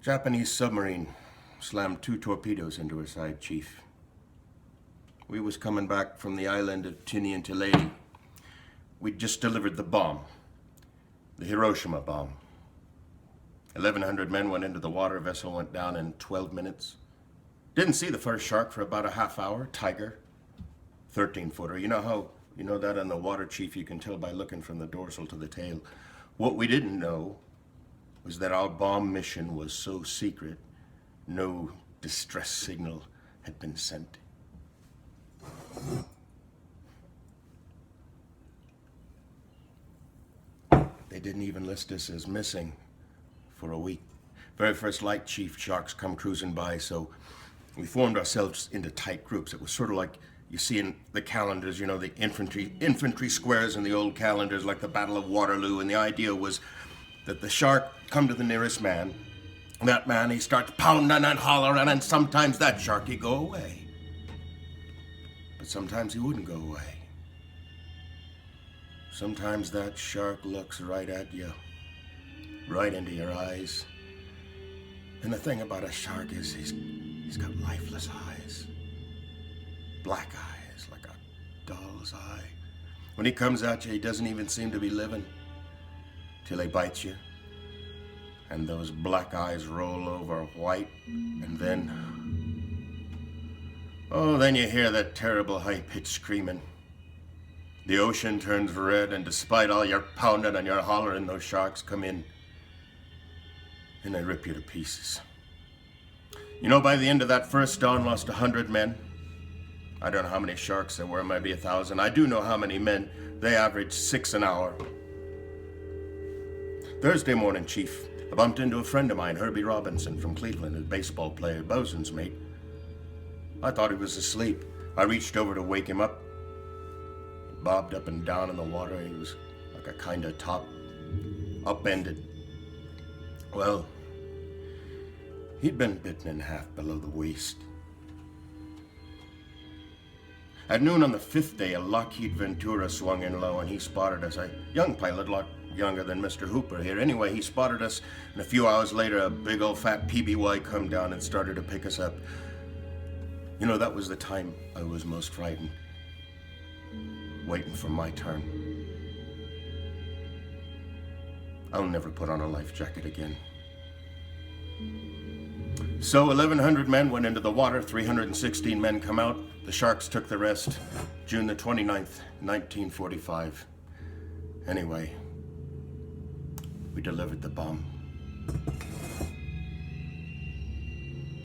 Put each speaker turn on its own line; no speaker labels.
Japanese submarine slammed 2 torpedoes into her side, Chief. We was coming back from the island of Tinian-Lady. We'd just delivered the bomb. The Hiroshima bomb. 1,100 men went into the water. Vessel went down in 12 minutes. Didn't see the first shark for about a half hour. Tiger. 13-footer. You know that on the water, Chief, you can tell by looking from the dorsal to the tail. What we didn't know was that our bomb mission was so secret, no distress signal had been sent. They didn't even list us as missing for a week. Very first light, Chief, sharks come cruising by, so we formed ourselves into tight groups. It was sort of like you see in the calendars, the infantry squares in the old calendars, like the Battle of Waterloo, and the idea was that the shark come to the nearest man. That man, he starts pounding and hollering, and sometimes that shark, he'd go away. But sometimes he wouldn't go away. Sometimes that shark looks right at you, right into your eyes. And the thing about a shark is he's got lifeless eyes. Black eyes, like a doll's eye. When he comes at you, he doesn't even seem to be living. Till he bites you. And those black eyes roll over white. And then you hear that terrible high-pitched screaming. The ocean turns red, and despite all your pounding and your hollering, those sharks come in and they rip you to pieces. By the end of that first dawn, lost 100 men. I don't know how many sharks there were, maybe 1,000. I do know how many men. They averaged 6 an hour. Thursday morning, Chief, I bumped into a friend of mine, Herbie Robinson from Cleveland, a baseball player, bosun's mate. I thought he was asleep. I reached over to wake him up. He bobbed up and down in the water. He was like a kind of top, upended. Well, he'd been bitten in half below the waist. At noon on the 5th day, a Lockheed Ventura swung in low, and he spotted us. A young pilot, a lot younger than Mr. Hooper here. Anyway, he spotted us, and a few hours later, a big old fat PBY come down and started to pick us up. That was the time I was most frightened. Waiting for my turn. I'll never put on a life jacket again. So 1,100 men went into the water, 316 men come out. The sharks took the rest. June the 29th, 1945. Anyway, we delivered the bomb.